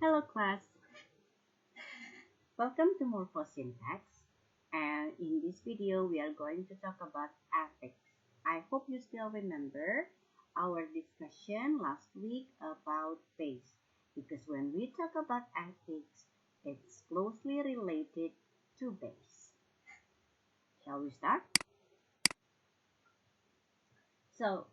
Hello class, welcome to Morpho Syntax, and in this video we are going to talk about affix. I hope you still remember our discussion last week about base, because when we talk about affix, it's closely related to base. Shall we start? So,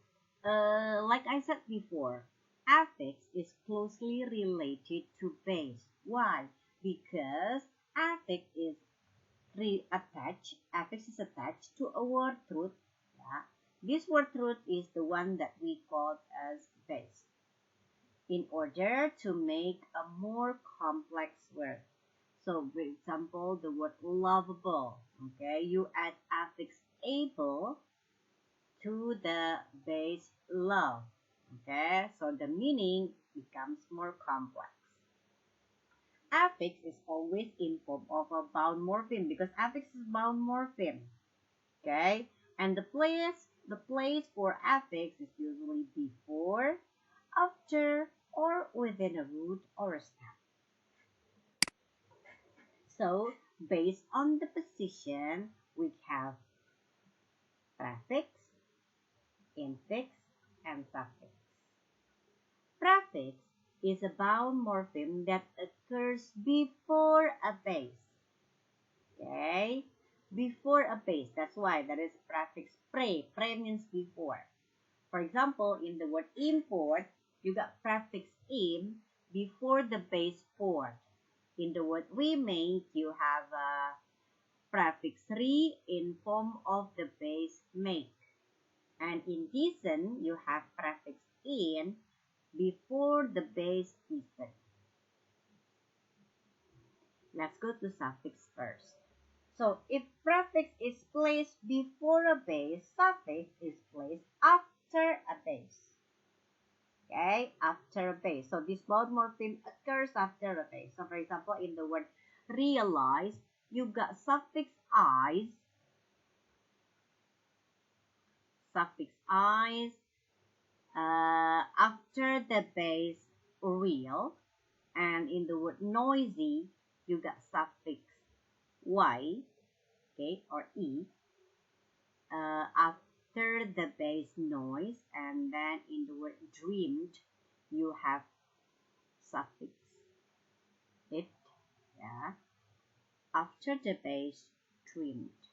like I said before, affix is closely related to base. Why? Because affix is attached to a word root. Yeah? This word root is the one that we call as base. In order to make a more complex word. So, for example, the word lovable. Okay, you add affix able to the base love. Okay, so the meaning becomes more complex. Affix is always in form of a bound morpheme because affix is bound morpheme. Okay, and the place for affix is usually before, after, or within a root or a stem. So based on the position, we have prefix, infix, and suffix. Prefix is a bound morpheme that occurs before a base. Okay? Before a base. That's why that is prefix pre. Pre means before. For example, in the word import, you got prefix im before the base port. In the word remake, you have a prefix re in form of the base make. And in decent, you have prefix in before the base decent. Let's go to suffix first. So if prefix is placed before a base, suffix is placed after a base. Okay, after a base. So this bound morpheme occurs after a base. So for example, in the word realize, you got suffix eyes, after the base real, and in the word noisy, you got suffix y, okay, or e, after the base noise, and then in the word dreamed, you have suffix it, yeah, after the base dreamed.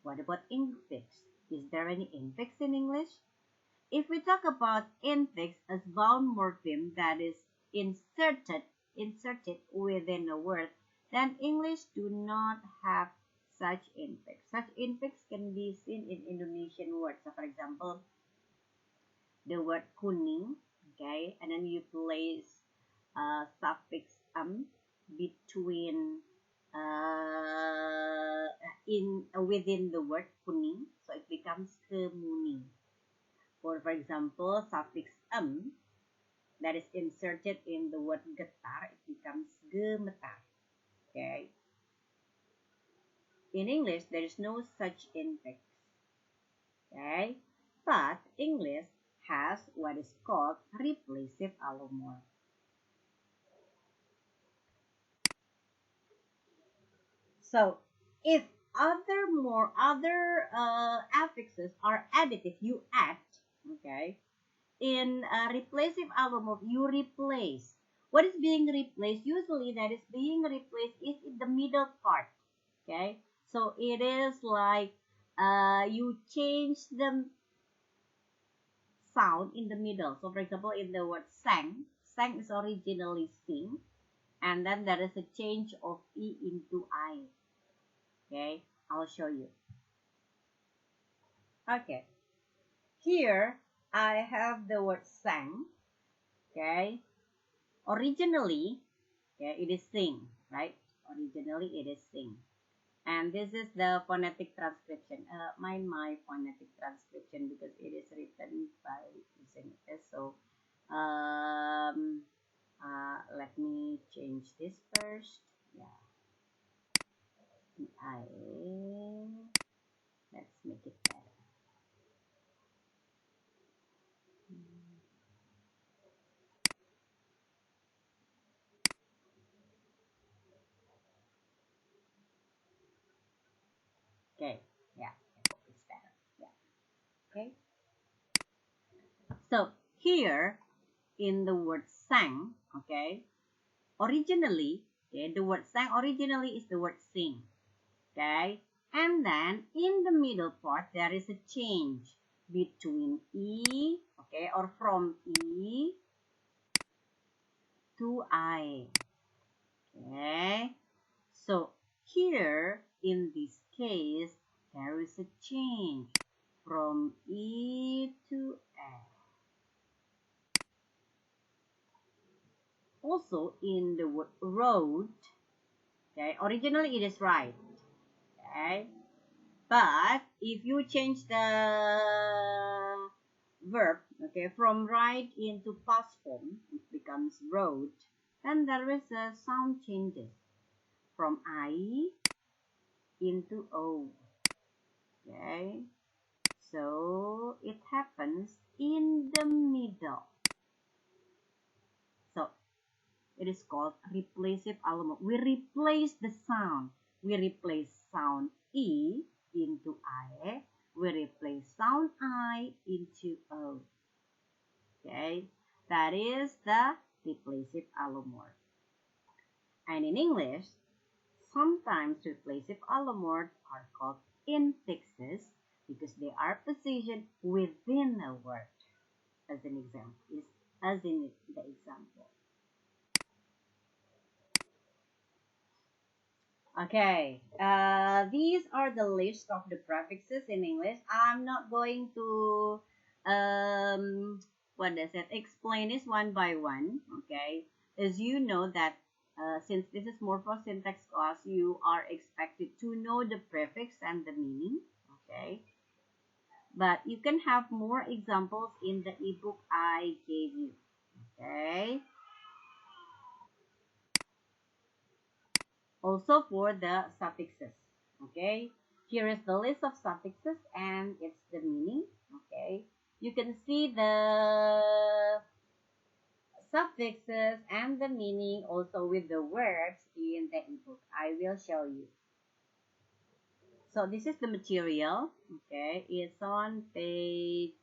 What about infix? Is there any infix in English? If we talk about infix as bound morpheme that is inserted within a word, then English do not have such infix. Such infix can be seen in Indonesian words. So for example, the word kuning, okay, and then you place suffix between within the word kuning, so it becomes kemuning. For example, suffix that is inserted in the word getar, it becomes gemetar. Okay. In English, there is no such infix. Okay. But English has what is called replacive allomorph. So if other affixes are additive, you add, okay. In replacive allomorph, you replace. What is being replaced? Usually that is being replaced is in the middle part. Okay, so it is like you change the sound in the middle. So for example, in the word sang, sang is originally sing, and then there is a change of e into I. Okay, I'll show you. Okay, here I have the word sang. Okay, originally, okay, it is sing, right? Originally, it is sing. And this is the phonetic transcription. Mind my phonetic transcription because it is written by using this. So, let me change this first. Yeah. Let's make it better. Okay. So here in the word sang, okay, originally, okay, the word sang originally is the word sing, okay, and then in the middle part there is a change between e, okay, or from e to I, okay. So here in this case there is a change from e to a. Also in the word road, okay, originally it is right, okay, but if you change the verb, okay, from right into past form, it becomes road, then there is a sound changes from I into O, okay, so it happens in the middle. So it is called replacive allomorph. We replace the sound. We replace sound E into I. We replace sound I into O. Okay, that is the replacive allomorph. And in English, sometimes replacive allomorphs are called infixes because they are positioned within a word. As an example, as in the example. Okay, these are the list of the prefixes in English. I'm not going to, what does it, explain this one by one, okay? As you know that since this is morphosyntax class, you are expected to know the prefix and the meaning, okay? But you can have more examples in the ebook I gave you, okay? Also for the suffixes, okay, here is the list of suffixes and it's the meaning, okay, you can see the suffixes and the meaning also with the words in the ebook. I will show you. So this is the material, okay, it's on page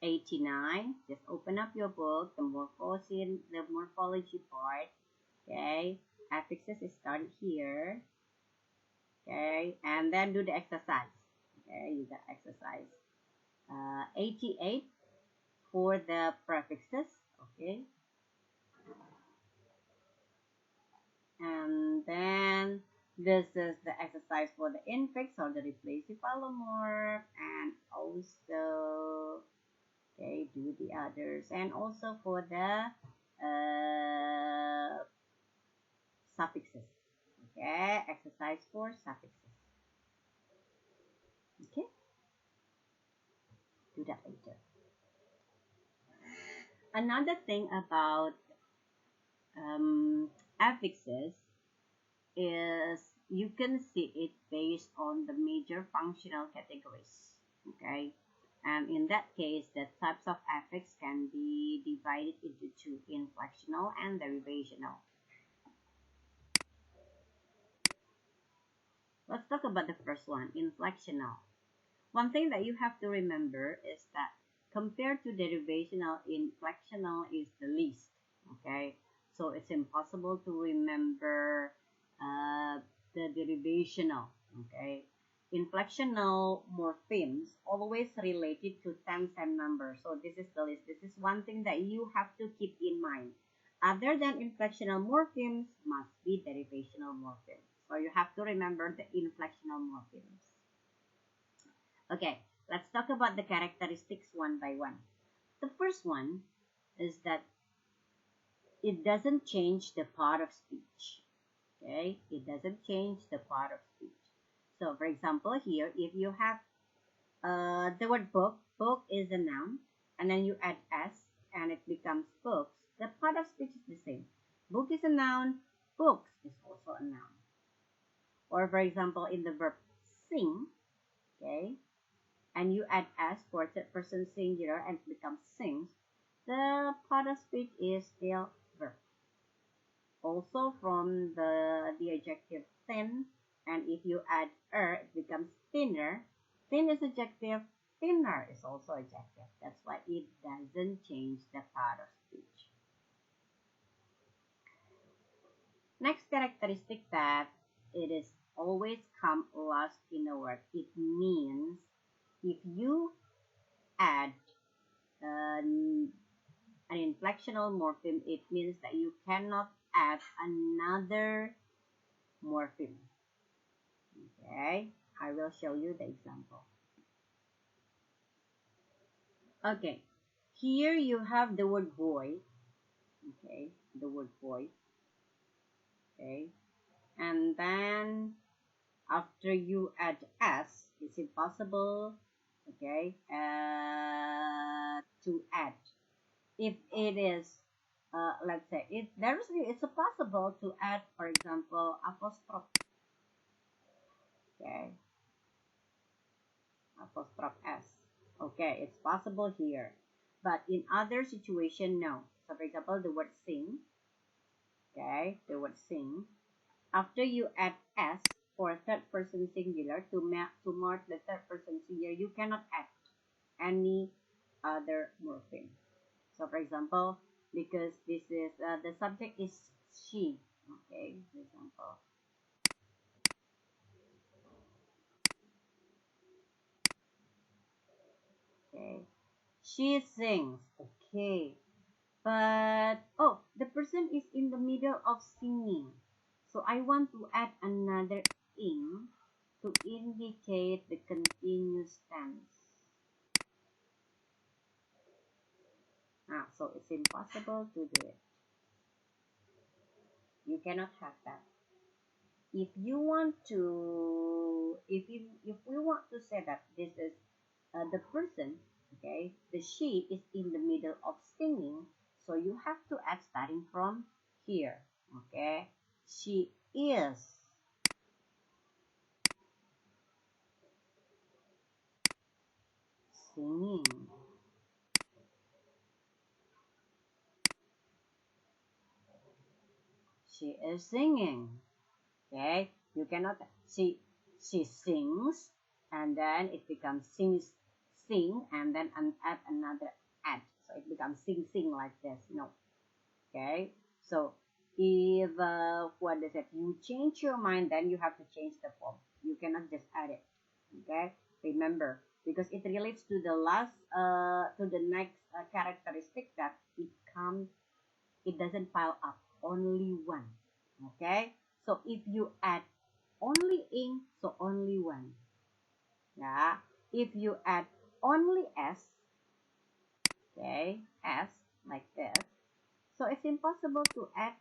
89. Just open up your book, the morphology part, okay, affixes is started here. Okay, and then do the exercise. Okay, you got exercise 88 for the prefixes. Okay, and then this is the exercise for the infix or the replacive allomorph, and also okay, do the others, and also for the suffixes. Okay, exercise for suffixes. Okay, do that later. Another thing about affixes is you can see it based on the major functional categories, okay, and in that case the types of affix can be divided into two, inflectional and derivational. Let's talk about the first one, inflectional. One thing that you have to remember is that compared to derivational, inflectional is the least, okay? So it's impossible to remember the derivational, okay? Inflectional morphemes always related to tense and numbers. So this is the list. This is one thing that you have to keep in mind. Other than inflectional morphemes must be derivational morphemes. So you have to remember the inflectional morphemes. Okay, let's talk about the characteristics one by one. The first one is that it doesn't change the part of speech. Okay, it doesn't change the part of speech. So, for example, here, if you have the word book, book is a noun, and then you add s, and it becomes books, the part of speech is the same. Book is a noun, books is also a noun. Or, for example, in the verb sing, okay, and you add s for third person singular and it becomes sings, the part of speech is still verb. Also from the adjective thin, and if you add it becomes thinner. Thin is adjective, thinner is also adjective. That's why it doesn't change the part of speech. Next characteristic that it is always come last in a word. It means if you add an inflectional morpheme, it means that you cannot add another morpheme. Okay, I will show you the example. Okay, here you have the word boy. Okay, the word boy. Okay, and then after you add s, it's impossible. Okay, to add. If it is, let's say, it's possible to add, for example, apostrophe. Okay, apostrophe s. Okay, it's possible here, but in other situation, no. So, for example, the word sing. Okay, the word sing. After you add s for third person singular to mark the third person singular, you cannot add any other morpheme. So, for example, because this is the subject is she. Okay, for example. Okay, she sings. Okay, but oh, the person is in the middle of singing, so I want to add another ing to indicate the continuous tense. So it's impossible to do it. You cannot have that. If you want to, if we want to say that this is the person, okay, the she is in the middle of singing, so you have to add starting from here. Okay, she is singing. She is singing. Okay, you cannot she sings and then it becomes sing and then add another add, so it becomes sing like this. No. Okay, so if what is it, you change your mind, then you have to change the form. You cannot just add it. Okay, remember, because it relates to the last to the next characteristic, that it doesn't pile up, only one. Okay, so if you add only ing, so only one. Yeah, if you add only s, okay, s like this, so it's impossible to add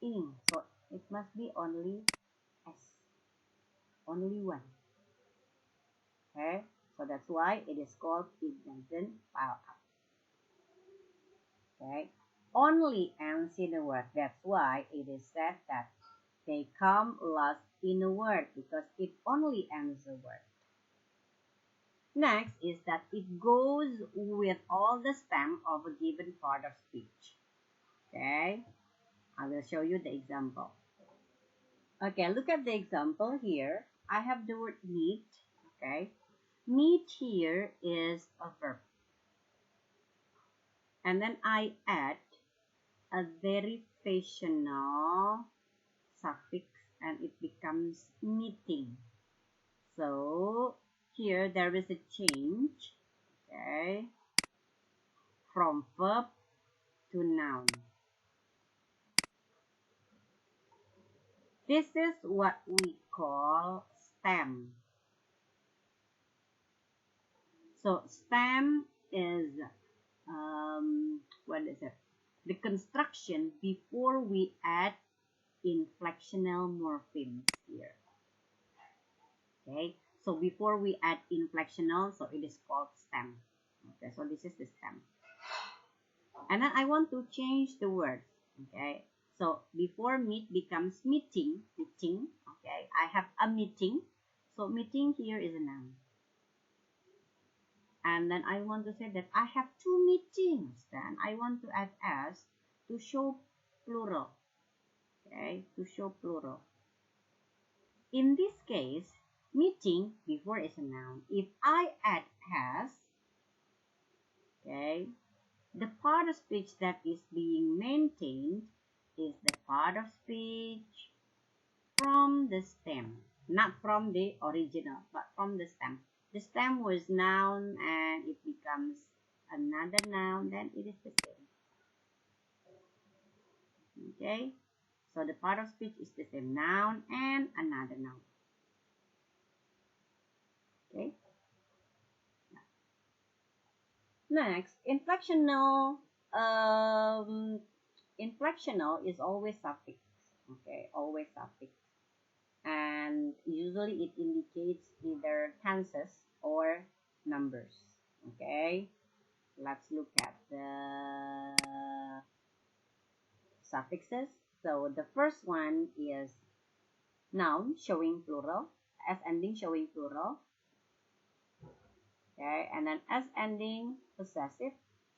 ing, so it must be only s, only one. Okay, so that's why it is called it doesn't pile up. Okay, only ends in a word. That's why it is said that they come last in a word, because it only ends a word. Next is that it goes with all the stem of a given part of speech. Okay, I will show you the example. Okay, look at the example here. I have the word meet. Okay, meet here is a verb. And then I add a verificational suffix and it becomes meeting. So here there is a change, okay, from verb to noun. This is what we call stem. So stem is what is it? The construction before we add inflectional morphemes here. Okay, so before we add inflectional, so it is called stem. Okay, so this is the stem. And then I want to change the word. Okay, so before meet becomes meeting, okay, I have a meeting. So meeting here is a noun. And then I want to say that I have two meetings. Then I want to add s to show plural. Okay, to show plural. In this case, Meeting before is a noun. If I add has, okay, the part of speech that is being maintained is the part of speech from the stem, not from the original, but from the stem. The stem was noun and it becomes another noun, then it is the same. Okay, so the part of speech is the same, noun and another noun. Okay, next, inflectional is always suffix. Okay, always suffix, and usually it indicates either tenses or numbers. Okay, let's look at the suffixes. So the first one is noun showing plural, s ending showing plural. Okay, and then s ending possessive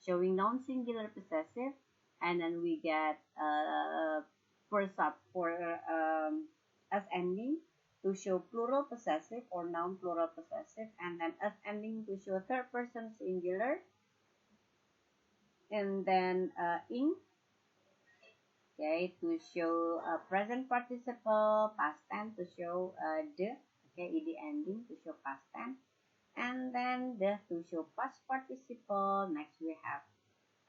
showing noun singular possessive, and then we get s ending to show plural possessive or noun plural possessive, and then s ending to show third person singular, and then ing, okay, to show present participle, past tense to show the, okay, ed ending to show past tense, and then the to show past participle. Next we have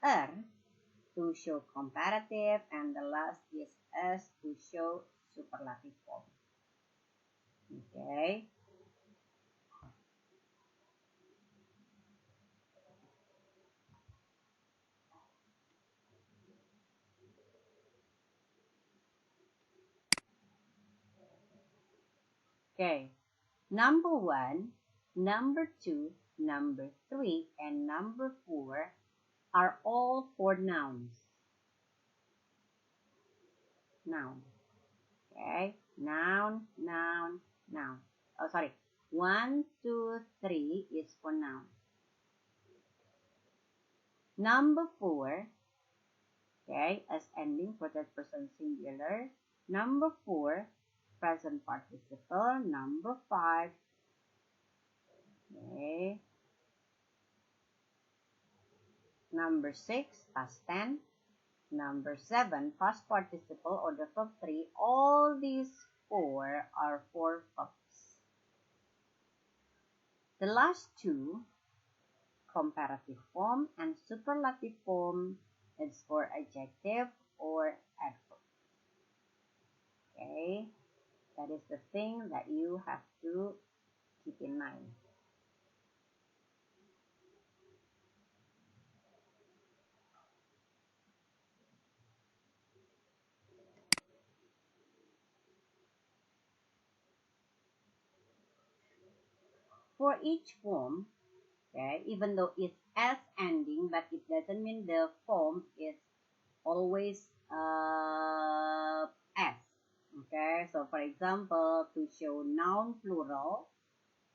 er to show comparative, and the last is s to show superlative form. Okay. Okay. Number 1, number 2, number 3, and number 4 are all for nouns. Noun. Okay. Noun, noun, noun. Oh, sorry. 1, 2, 3 is for noun. Number 4, okay, as ending for third person singular. Number 4, present participle. Number 5, okay. Number 6, past tense. Number 7, past participle or the verb 3. All these 4 are for verbs. The last 2, comparative form and superlative form, is for adjective or adverb. Okay, that is the thing that you have to keep in mind. For each form, okay, even though it's s ending, but it doesn't mean the form is always s. Okay, so for example, to show noun plural,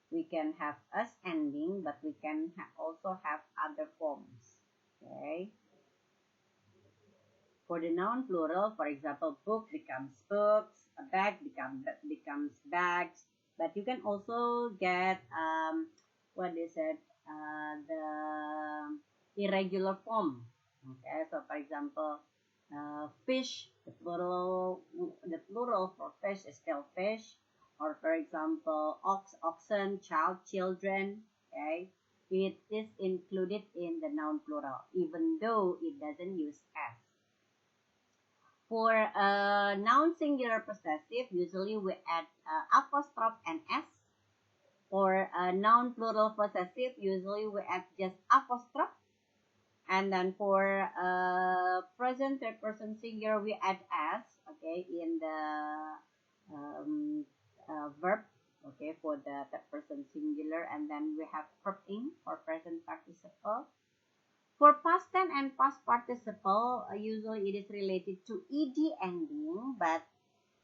we can have s ending, but we can also have other forms. Okay, for the noun plural, for example, book becomes books, a bag becomes bags, but you can also get what is it, the irregular form. Okay, so for example, fish, the plural for fish is still fish, or for example, oxen, children. Okay, it is included in the noun plural, even though it doesn't use s. For noun singular possessive, usually we add apostrophe and s. For noun plural possessive, usually we add just apostrophe. And then for present third person singular, we add s, okay, in the verb, okay, for the third person singular. And then we have verb ing for present participle. For past tense and past participle, usually it is related to ed ending, but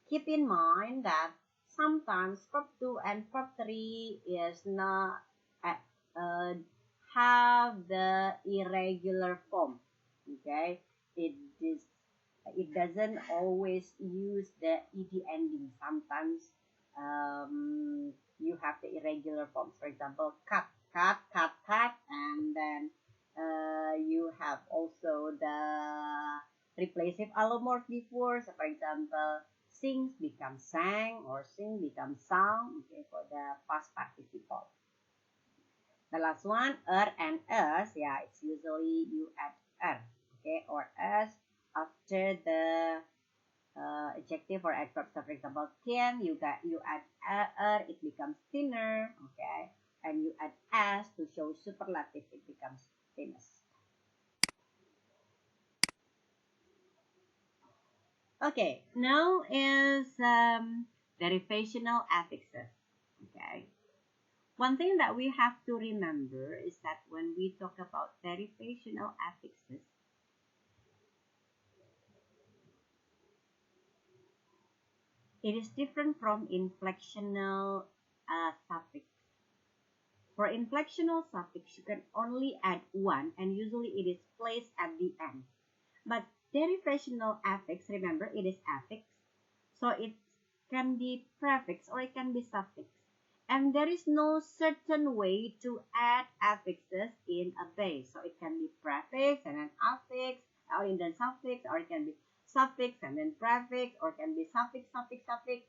keep in mind that sometimes verb 2 and verb 3 is not have the irregular form. Okay, it doesn't always use the ed ending. Sometimes You have the irregular forms. For example, cut, cut, cut, cut, and then you have also the replacive allomorph before. So, for example, sings becomes sang or sing becomes sung. Okay, for the past participle. The last one, and us. Yeah, it's usually you add okay, or us after the adjective or adverb. So, for example, thin, you add it becomes thinner. Okay, and you add as to show superlative, it becomes thinnest. Okay, now is derivational affixes. Okay, one thing that we have to remember is that when we talk about derivational affixes, it is different from inflectional suffix. For inflectional suffix, you can only add one, and usually it is placed at the end. But derivational affix, remember, it is affix, so it can be prefix or it can be suffix. And there is no certain way to add affixes in a base. So it can be prefix and then affix, or in the suffix, or it can be suffix and then prefix, or it can be suffix, suffix, suffix,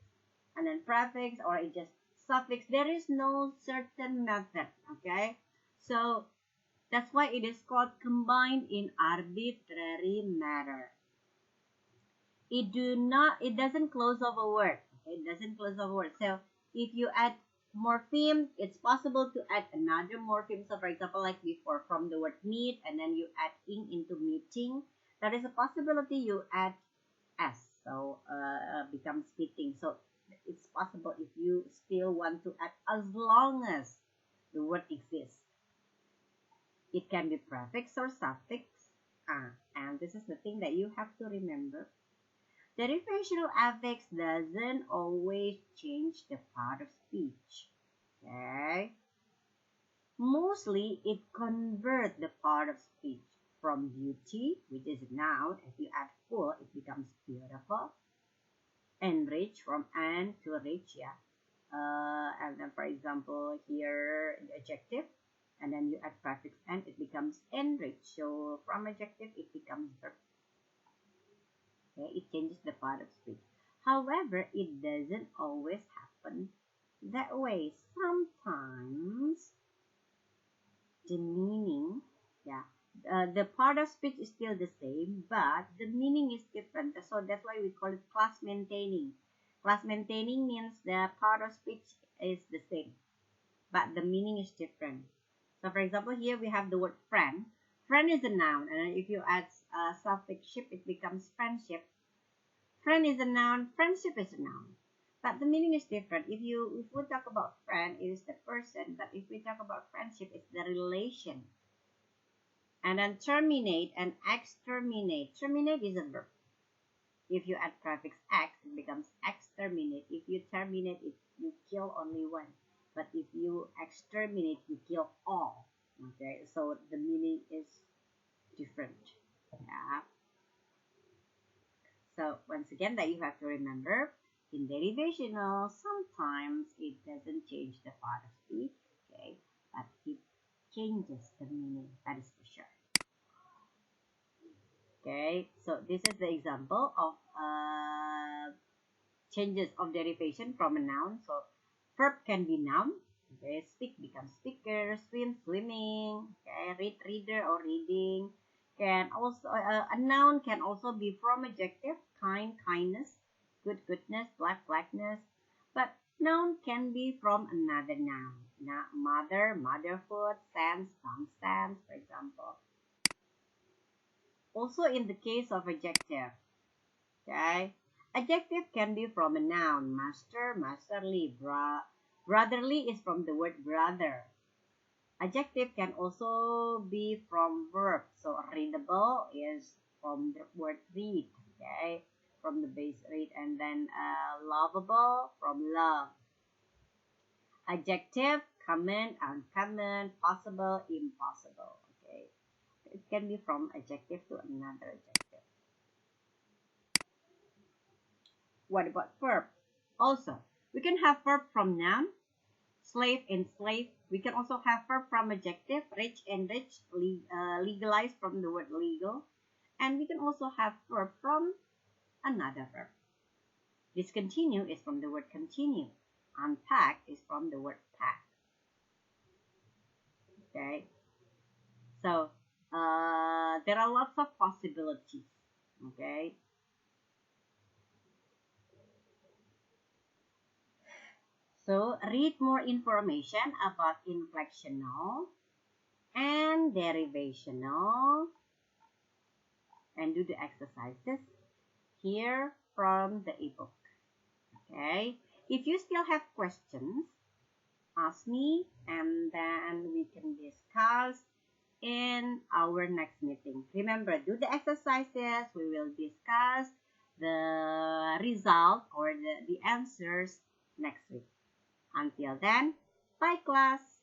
and then prefix, or it just suffix. There is no certain method, okay? So that's why it is called combined in arbitrary manner. It doesn't close off a word. Okay? It doesn't close off a word. So if you add morpheme, it's possible to add another morpheme. So for example, like before, from the word meet, and then you add ing into meeting. There is a possibility you add s, so becomes meeting. So it's possible if you still want to add, as long as the word exists. It can be prefix or suffix. And this is the thing that you have to remember. Derivational affix doesn't always change the part of speech. Okay? Mostly, it converts the part of speech from beauty, which is a noun. If you add full, it becomes beautiful. Enrich, from and to rich, yeah. And then, for example, here, the adjective. And then you add prefix and it becomes enrich. So, from adjective, it becomes verb. Okay, it changes the part of speech. However, it doesn't always happen that way. Sometimes the meaning, yeah, the part of speech is still the same, but the meaning is different. So that's why we call it class maintaining. Class maintaining means the part of speech is the same, but the meaning is different. So for example, here we have the word friend. Friend is a noun, and if you add a suffix ship, it becomes friendship. Friend is a noun, friendship is a noun. But the meaning is different. If we talk about friend, it is the person, but if we talk about friendship, it's the relation. And then terminate and exterminate. Terminate is a verb. If you add prefix x, it becomes exterminate. If you terminate it, you kill only one. But if you exterminate, you kill all. Okay, so the meaning is different. Yeah. So once again, that you have to remember, in derivational, sometimes it doesn't change the part of speech, okay, but it changes the meaning. That is for sure. Okay, so this is the example of changes of derivation from a noun. So verb can be noun. Okay, speak becomes speaker, swim, swimming. Okay, read, reader, or reading. Can also a noun can also be from adjective, kind, kindness, good, goodness, black, blackness. But noun can be from another noun. Mother, motherhood, sense, stance, for example. Also in the case of adjective, okay, adjective can be from a noun. Master, masterly. Brotherly is from the word brother. Adjective can also be from verb. So readable is from the word read, okay, from the base read, and then lovable from love. Adjective, common, uncommon, possible, impossible. Okay, it can be from adjective to another adjective. What about verb? Also, We can have verb from noun, slave and slave. We can also have verb from adjective, rich and rich, legalized from the word legal. And we can also have verb from another verb. Discontinue is from the word continue. Unpack is from the word pack. Okay. So there are lots of possibilities. Okay. So read more information about inflectional and derivational and do the exercises here from the ebook. Okay. If you still have questions, ask me and then we can discuss in our next meeting. Remember, do the exercises. We will discuss the result or the answers next week. Until then, bye class.